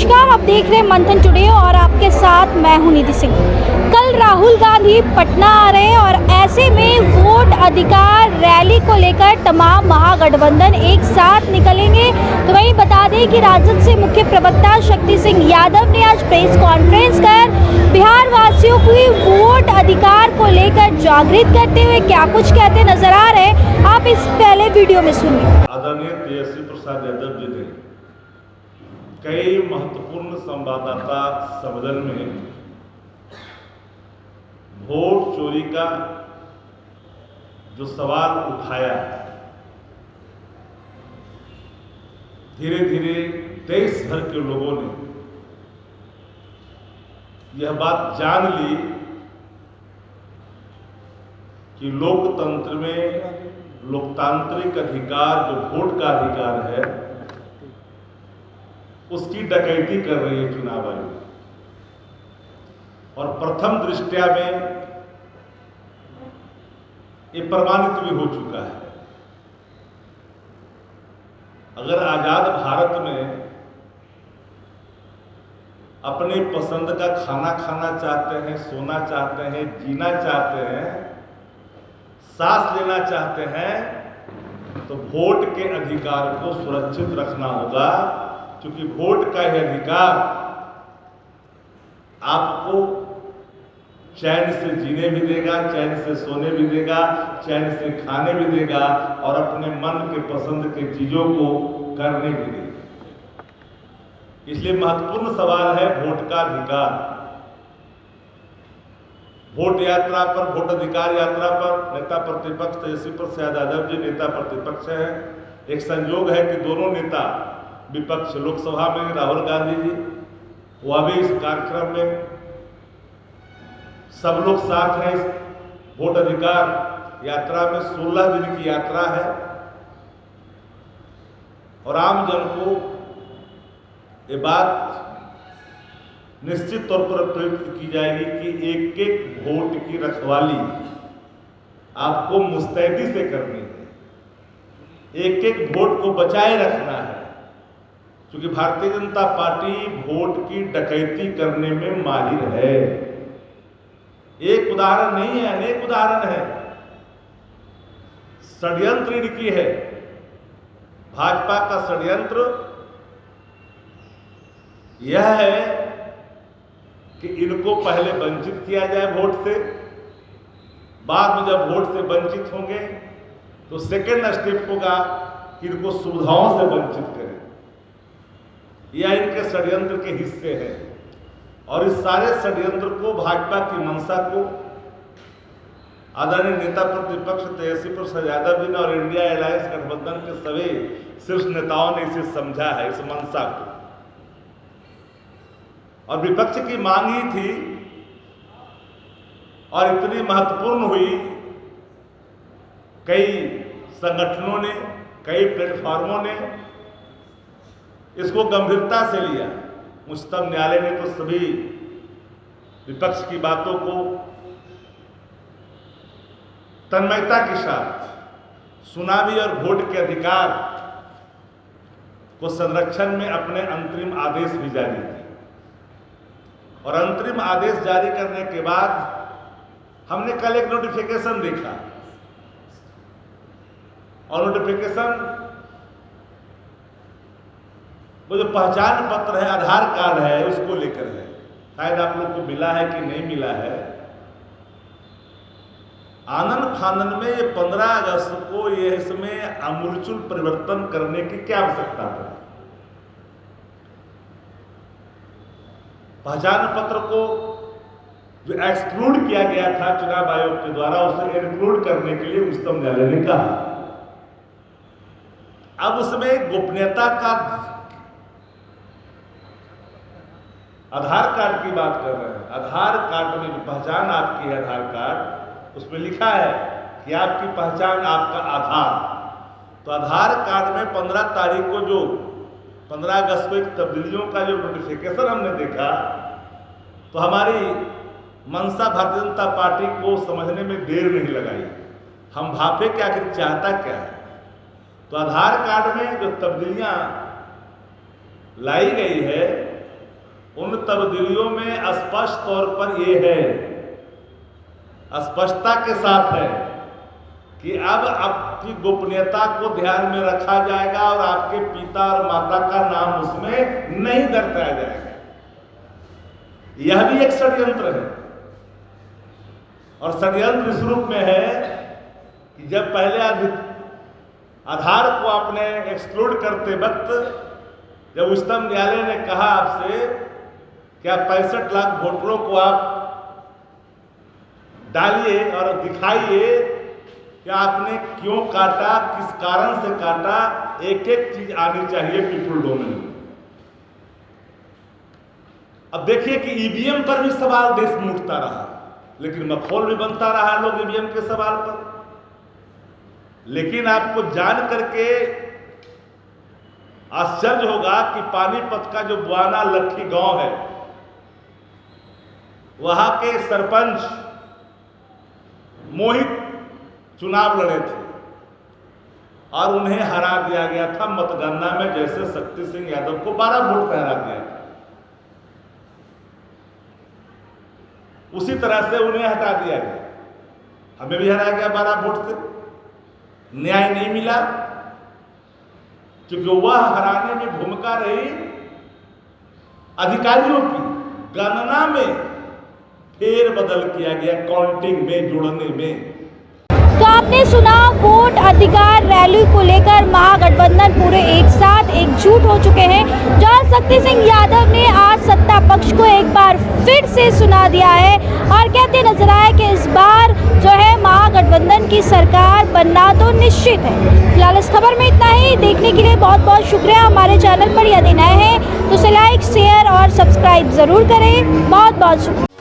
नमस्कार, आप देख रहे हैं मंथन टुडे और आपके साथ मैं हूं निधि सिंह। कल राहुल गांधी पटना आ रहे हैं और ऐसे में वोट अधिकार रैली को लेकर तमाम महागठबंधन एक साथ निकलेंगे। तो वहीं बता दें कि राजद से मुख्य प्रवक्ता शक्ति सिंह यादव ने आज प्रेस कॉन्फ्रेंस कर बिहार वासियों की वोट अधिकार को लेकर जागृत करते हुए क्या कुछ कहते नजर आ रहे हैं, आप इस पहले वीडियो में सुनिए। आदरणीय तेजस्वी प्रसाद यादव जी ने कई महत्वपूर्ण संवाददाता सम्मेलन में वोट चोरी का जो सवाल उठाया, धीरे धीरे देश भर के लोगों ने यह बात जान ली कि लोकतंत्र में लोकतांत्रिक अधिकार जो वोट का अधिकार है उसकी डकैती कर रही है चुनाव आयोग। और प्रथम दृष्टया में ये प्रमाणित भी हो चुका है। अगर आजाद भारत में अपने पसंद का खाना खाना चाहते हैं, सोना चाहते हैं, जीना चाहते हैं, सांस लेना चाहते हैं, तो वोट के अधिकार को सुरक्षित रखना होगा, क्योंकि वोट का यह अधिकार आपको चैन से जीने भी देगा, चैन से सोने भी देगा, चैन से खाने भी देगा और अपने मन के पसंद के चीजों को करने भी देगा। इसलिए महत्वपूर्ण सवाल है वोट का अधिकार। वोट यात्रा पर, वोट अधिकार यात्रा पर नेता प्रतिपक्ष तेजस्वी प्रसाद यादव जी नेता प्रतिपक्ष हैं। एक संयोग है कि दोनों नेता विपक्ष लोकसभा में राहुल गांधी जी, वह भी इस कार्यक्रम में, सब लोग साथ हैं। इस वोट अधिकार यात्रा में 16 दिन की यात्रा है और आम जन को ये बात निश्चित तौर पर प्रयुक्त की जाएगी कि एक एक वोट की रखवाली आपको मुस्तैदी से करनी है, एक एक वोट को बचाए रखना है, क्योंकि भारतीय जनता पार्टी वोट की डकैती करने में माहिर है। एक उदाहरण नहीं है, अनेक उदाहरण है। षड्यंत्र इनकी है। भाजपा का षड्यंत्र यह है कि इनको पहले वंचित किया जाए वोट से, बाद में जब वोट से वंचित होंगे तो सेकेंड स्टेप होगा कि इनको सुविधाओं से वंचित करें। यह इनके षड्यंत्र के हिस्से हैं और इस सारे षड्यंत्र को, भाजपा की मंशा को आदरणीय नेता प्रतिपक्ष तेजस्वी प्रसाद यादव जी ने और इंडिया अलायंस गठबंधन के सभी शीर्ष नेताओं ने इसे समझा है, इस मंशा को। और विपक्ष की मांग ही थी और इतनी महत्वपूर्ण हुई, कई संगठनों ने, कई प्लेटफॉर्मों ने इसको गंभीरता से लिया। उच्चतम न्यायालय ने तो सभी विपक्ष की बातों को तन्मयता के साथ सुना भी और वोट के अधिकार को संरक्षण में अपने अंतरिम आदेश भी जारी किए। और अंतरिम आदेश जारी करने के बाद हमने कल एक नोटिफिकेशन देखा और नोटिफिकेशन वो जो पहचान पत्र है, आधार कार्ड है, उसको लेकर है। शायद आप लोग को मिला है कि नहीं मिला है। आनन फानन में ये 15 अगस्त को ये इसमें आमूलचूल परिवर्तन करने की क्या आवश्यकता है? पहचान पत्र को जो एक्सक्लूड किया गया था चुनाव आयोग के द्वारा, उसे इंक्लूड करने के लिए उच्चतम न्यायालय ने कहा। अब उसमें गोपनीयता का, आधार कार्ड की बात कर रहे हैं। आधार कार्ड में जो पहचान आपकी है, आधार कार्ड, उसमें लिखा है कि आपकी पहचान आपका आधार। तो आधार कार्ड में 15 तारीख को जो 15 अगस्त को एक तब्दीलियों का जो नोटिफिकेशन हमने देखा, तो हमारी मंशा भारतीय जनता पार्टी को समझने में देर नहीं लगाई। हम भापे कि आखिर चाहता क्या है। तो आधार कार्ड में जो तब्दीलियां लाई गई है उन तब्दीलियों में स्पष्ट तौर पर ये है, स्पष्टता के साथ है कि अब आपकी गोपनीयता को ध्यान में रखा जाएगा और आपके पिता और माता का नाम उसमें नहीं दर्शाया जाएगा। यह भी एक षड्यंत्र है, और षड्यंत्र इस रूप में है कि जब पहले आधार को आपने एक्सक्लूड करते वक्त जब उच्चतम न्यायालय ने कहा आपसे कि आप 65 लाख वोटरों को आप डालिए और दिखाइए कि आपने क्यों काटा, किस कारण से काटा, एक एक चीज आनी चाहिए पीपुल डोमेन में। अब देखिए कि ईवीएम पर भी सवाल देश में उठता रहा, लेकिन मखौल भी बनता रहा लोग ईवीएम के सवाल पर। लेकिन आपको जान करके आश्चर्य होगा कि पानीपत का जो बुआना लखी गांव है, वहां के सरपंच मोहित चुनाव लड़े थे और उन्हें हरा दिया गया था मतगणना में, जैसे शक्ति सिंह यादव को 12 वोट से हरा दिया था, उसी तरह से उन्हें हटा दिया गया। हमें भी हराया गया 12 वोट से, न्याय नहीं मिला, क्योंकि वह हराने में भूमिका रही अधिकारियों की। गणना में फेर बदल किया गया, काउंटिंग में, जोड़ने में। तो आपने सुना, वोट अधिकार रैली को लेकर महागठबंधन पूरे एक साथ एकजुट हो चुके हैं। जहां शक्ति सिंह यादव ने आज सत्ता पक्ष को एक बार फिर से सुना दिया है और कहते नजर आए कि इस बार जो है महागठबंधन की सरकार बनना तो निश्चित है। फिलहाल इस खबर में इतना ही। देखने के लिए बहुत बहुत शुक्रिया। हमारे चैनल पर यदि नए हैं तो इसे लाइक, शेयर और सब्सक्राइब जरूर करें। बहुत बहुत शुक्रिया।